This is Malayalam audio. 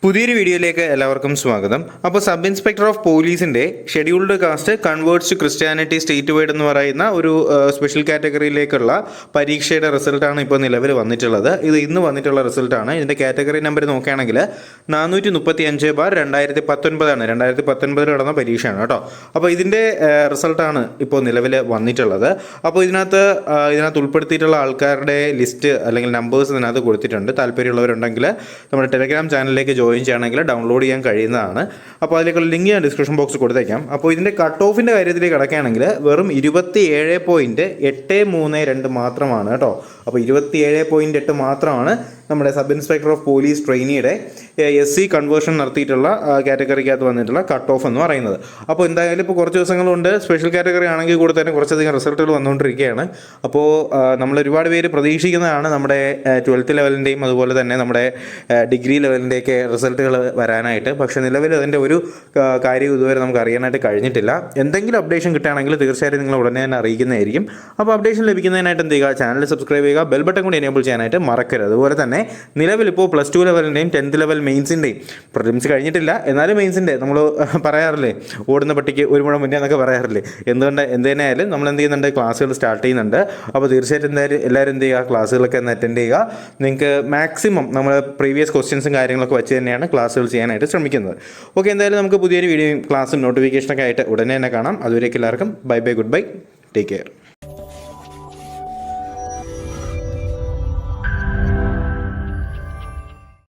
പുതിയൊരു വീഡിയോയിലേക്ക് എല്ലാവർക്കും സ്വാഗതം. അപ്പോൾ സബ് ഇൻസ്പെക്ടർ ഓഫ് പോലീസിൻ്റെ scheduled caste converts to Christianity statewide എന്ന് പറയുന്ന ഒരു സ്പെഷ്യൽ കാറ്റഗറിയിലേക്കുള്ള പരീക്ഷയുടെ റിസൾട്ടാണ് ഇപ്പോൾ നിലവിൽ വന്നിട്ടുള്ളത്. ഇത് ഇന്ന് വന്നിട്ടുള്ള റിസൾട്ടാണ്. ഇതിൻ്റെ കാറ്റഗറി നമ്പർ നോക്കുകയാണെങ്കിൽ 435/2019 ആണ്. 2019 നടന്ന പരീക്ഷയാണ് കേട്ടോ. അപ്പോൾ ഇതിൻ്റെ റിസൾട്ടാണ് ഇപ്പോൾ നിലവിൽ വന്നിട്ടുള്ളത്. അപ്പോൾ ഇതിനകത്ത് ഉൾപ്പെടുത്തിയിട്ടുള്ള ആൾക്കാരുടെ ലിസ്റ്റ് അല്ലെങ്കിൽ നമ്പേഴ്സ് ഇതിനകത്ത് കൊടുത്തിട്ടുണ്ട്. താല്പര്യമുള്ളവരുണ്ടെങ്കിൽ നമ്മുടെ ടെലഗ്രാം ചാനലിലേക്ക് ജോയിൻ ചെയ്യണമെങ്കിൽ ഡൗൺലോഡ് ചെയ്യാൻ കഴിയുന്നതാണ്. അപ്പോൾ അതിലേക്കുള്ള ലിങ്ക് ഞാൻ ഡിസ്ക്രിപ്ഷൻ ബോക്സിൽ കൊടുത്തേക്കാം. അപ്പോൾ ഇതിൻ്റെ കട്ട് ഓഫിൻ്റെ കാര്യത്തിലേക്ക് കിടക്കുകയാണെങ്കിൽ വെറും 27.832 മാത്രമാണ് കേട്ടോ. അപ്പോൾ 27.8 മാത്രമാണ് നമ്മുടെ സബ് ഇൻസ്പെക്ടർ ഓഫ് പോലീസ് ട്രെയിനിയുടെ SC കൺവേർഷൻ നടത്തിയിട്ടുള്ള കാറ്റഗറിക്കകത്ത് വന്നിട്ടുള്ള കട്ട് ഓഫ് എന്ന് പറയുന്നത്. അപ്പോൾ എന്തായാലും ഇപ്പോൾ കുറച്ച് ദിവസങ്ങളുണ്ട്. സ്പെഷ്യൽ കാറ്റഗറി ആണെങ്കിൽ കൂടെ തന്നെ കുറച്ചധികം റിസൾട്ടുകൾ വന്നുകൊണ്ടിരിക്കുകയാണ്. അപ്പോൾ നമ്മൾ ഒരുപാട് പേര് പ്രതീക്ഷിക്കുന്നതാണ് നമ്മുടെ 12th ലെവലിൻ്റെയും അതുപോലെ തന്നെ നമ്മുടെ ഡിഗ്രി ലെവലിൻ്റെയൊക്കെ റിസൾട്ടുകൾ വരാനായിട്ട്. പക്ഷേ നിലവിൽ അതിൻ്റെ ഒരു കാര്യം ഇതുവരെ നമുക്ക് അറിയാനായിട്ട് കഴിഞ്ഞിട്ടില്ല. എന്തെങ്കിലും അപ്ഡേഷൻ കിട്ടുകയാണെങ്കിൽ തീർച്ചയായിട്ടും നിങ്ങൾ ഉടനെ തന്നെ അറിയിക്കുന്നതായിരിക്കും. അപ്പോൾ അപ്ഡേഷൻ ലഭിക്കുന്നതിനായിട്ട് എന്ത് ചെയ്യുക, ചാനൽ സബ്സ്ക്രൈബ് ചെയ്യുക, ബെൽ ബട്ടൺ കൂടി എനേബിൾ ചെയ്യാനായിട്ട് മറക്കരുത്. അതുപോലെ തന്നെ നിലവിലിപ്പോൾ +2 ലെവലിൻ്റെയും 10th ലെവൽ മെയിൻസിൻ്റെയും പ്രിലിംസ് കഴിഞ്ഞിട്ടില്ല, എന്നാലും മെയിൻസിൻ്റെ നമ്മൾ പറയാറില്ലേ ഓടുന്ന പട്ടിക്ക് ഒരു മുഴ മുന്നേ എന്നൊക്കെ പറയാറില്ലേ. എന്ത് തന്നെ ആയാലും നമ്മൾ എന്ത് ചെയ്യുന്നുണ്ട്, ക്ലാസ്സുകൾ സ്റ്റാർട്ട് ചെയ്യുന്നുണ്ട്. അപ്പോൾ തീർച്ചയായിട്ടും എല്ലാവരും എന്ത് ചെയ്യുക, ക്ലാസ്സുകളൊക്കെ ഒന്ന് അറ്റൻഡ് ചെയ്യുക. നിങ്ങൾക്ക് മാക്സിമം നമ്മൾ പ്രീവിയസ് ക്വസ്റ്റ്യൻസും കാര്യങ്ങളൊക്കെ വെച്ച് തന്നെയാണ് ക്ലാസ്സുകൾ ചെയ്യാനായിട്ട് ശ്രമിക്കുന്നത്. ഓക്കെ, എന്തായാലും നമുക്ക് പുതിയൊരു വീഡിയോയും ക്ലാസ്സും നോട്ടിഫിക്കേഷനൊക്കെ ആയിട്ട് ഉടനെ തന്നെ കാണാം. അതുവരേക്കും എല്ലാവർക്കും bye bye, good bye, take care.